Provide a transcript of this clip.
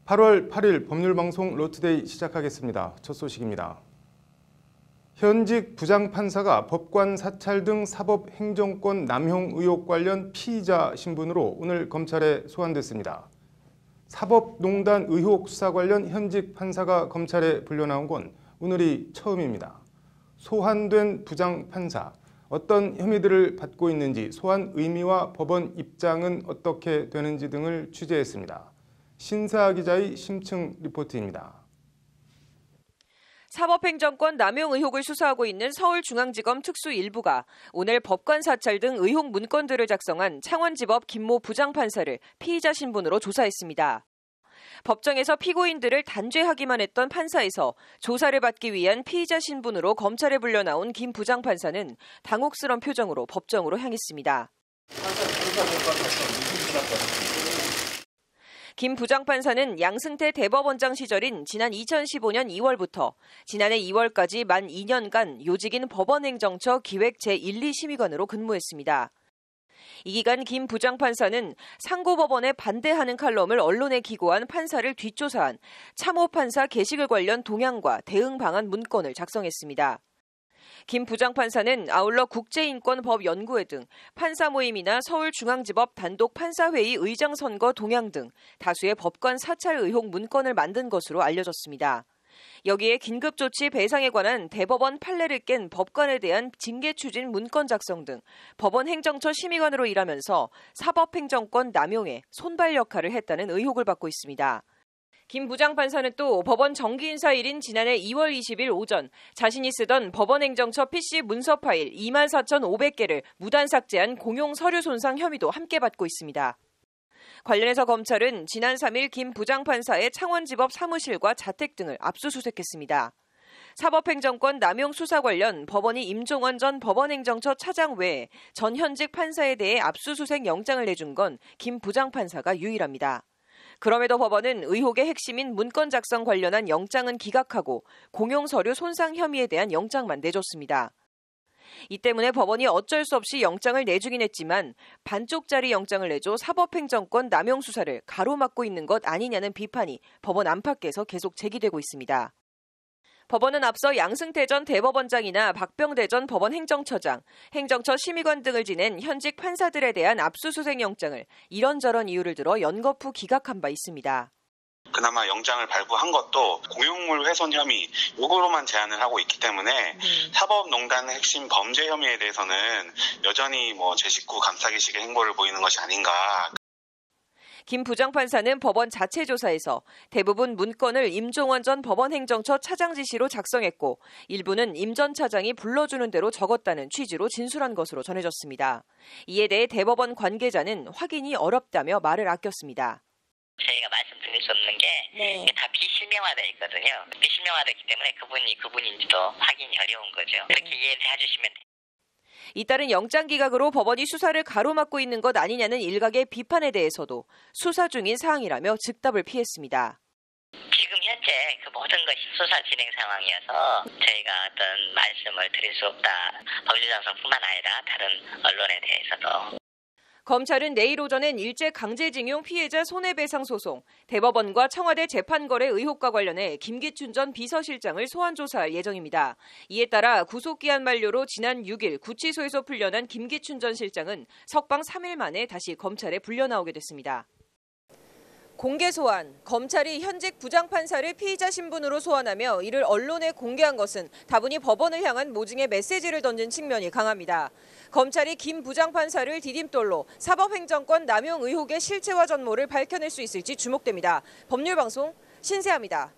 8월 8일 법률방송 로투데이 시작하겠습니다. 첫 소식입니다. 현직 부장판사가 법관 사찰 등 사법행정권 남용 의혹 관련 피의자 신분으로 오늘 검찰에 소환됐습니다. 사법농단 의혹 수사 관련 현직 판사가 검찰에 불려나온 건 오늘이 처음입니다. 소환된 부장판사, 어떤 혐의들을 받고 있는지, 소환 의미와 법원 입장은 어떻게 되는지 등을 취재했습니다. 신세아 기자의 심층 리포트입니다. 사법행정권 남용 의혹을 수사하고 있는 서울중앙지검 특수 1부가 오늘 법관 사찰 등 의혹 문건들을 작성한 창원지법 김모 부장판사를 피의자 신분으로 조사했습니다. 법정에서 피고인들을 단죄하기만 했던 판사에서 조사를 받기 위한 피의자 신분으로 검찰에 불려나온 김 부장판사는 당혹스런 표정으로 법정으로 향했습니다. 김 부장판사는 양승태 대법원장 시절인 지난 2015년 2월부터 지난해 2월까지 만 2년간 요직인 법원행정처 기획 제1-2심의관으로 근무했습니다. 이 기간 김 부장판사는 상고법원에 반대하는 칼럼을 언론에 기고한 판사를 뒷조사한 참호판사 개식을 관련 동향과 대응 방안 문건을 작성했습니다. 김 부장판사는 아울러 국제인권법연구회 등 판사 모임이나 서울중앙지법 단독 판사회의 의장 선거 동향 등 다수의 법관 사찰 의혹 문건을 만든 것으로 알려졌습니다. 여기에 긴급조치 배상에 관한 대법원 판례를 깬 법관에 대한 징계 추진 문건 작성 등 법원 행정처 심의관으로 일하면서 사법행정권 남용에 손발 역할을 했다는 의혹을 받고 있습니다. 김 부장판사는 또 법원 정기인사일인 지난해 2월 20일 오전 자신이 쓰던 법원행정처 PC 문서 파일 24,500개를 무단 삭제한 공용 서류 손상 혐의도 함께 받고 있습니다. 관련해서 검찰은 지난 3일 김 부장판사의 창원지법 사무실과 자택 등을 압수수색했습니다. 사법행정권 남용 수사 관련 법원이 임종원 전 법원행정처 차장 외에 전 현직 판사에 대해 압수수색 영장을 내준 건 김 부장판사가 유일합니다. 그럼에도 법원은 의혹의 핵심인 문건 작성 관련한 영장은 기각하고 공용 서류 손상 혐의에 대한 영장만 내줬습니다. 이 때문에 법원이 어쩔 수 없이 영장을 내주긴 했지만 반쪽짜리 영장을 내줘 사법행정권 남용 수사를 가로막고 있는 것 아니냐는 비판이 법원 안팎에서 계속 제기되고 있습니다. 법원은 앞서 양승태 전 대법원장이나 박병대 전 법원 행정처장, 행정처 심의관 등을 지낸 현직 판사들에 대한 압수수색 영장을 이런저런 이유를 들어 연거푸 기각한 바 있습니다. 그나마 영장을 발부한 것도 공용물 훼손 혐의 요거로만 제한을 하고 있기 때문에 사법농단의 핵심 범죄 혐의에 대해서는 여전히 제 식구 감싸기식의 행보를 보이는 것이 아닌가. 김 부장판사는 법원 자체 조사에서 대부분 문건을 임종원 전 법원행정처 차장 지시로 작성했고 일부는 임 전 차장이 불러주는 대로 적었다는 취지로 진술한 것으로 전해졌습니다. 이에 대해 대법원 관계자는 확인이 어렵다며 말을 아꼈습니다. 저희가 말씀드릴 수 없는 게 다 비실명화되어 있거든요. 비실명화되기 때문에 그분이 그분인지도 확인이 어려운 거죠. 이렇게 이해를 해주시면 돼요. 이따른 영장 기각으로 법원이 수사를 가로막고 있는 것 아니냐는 일각의 비판에 대해서도 수사 중인 사항이라며 즉답을 피했습니다. 지금 현재 그 모든 것이 수사 진행 상황이어서 저희가 어떤 말씀을 드릴 수 없다. 법률장성뿐만 아니라 다른 언론에 대해서도. 검찰은 내일 오전엔 일제 강제징용 피해자 손해배상 소송, 대법원과 청와대 재판거래 의혹과 관련해 김기춘 전 비서실장을 소환 조사할 예정입니다. 이에 따라 구속기한 만료로 지난 6일 구치소에서 풀려난 김기춘 전 실장은 석방 3일 만에 다시 검찰에 불려나오게 됐습니다. 공개 소환, 검찰이 현직 부장판사를 피의자 신분으로 소환하며 이를 언론에 공개한 것은 다분히 법원을 향한 모증의 메시지를 던진 측면이 강합니다. 검찰이 김 부장판사를 디딤돌로 사법행정권 남용 의혹의 실체와 전모를 밝혀낼 수 있을지 주목됩니다. 법률방송 신세아입니다.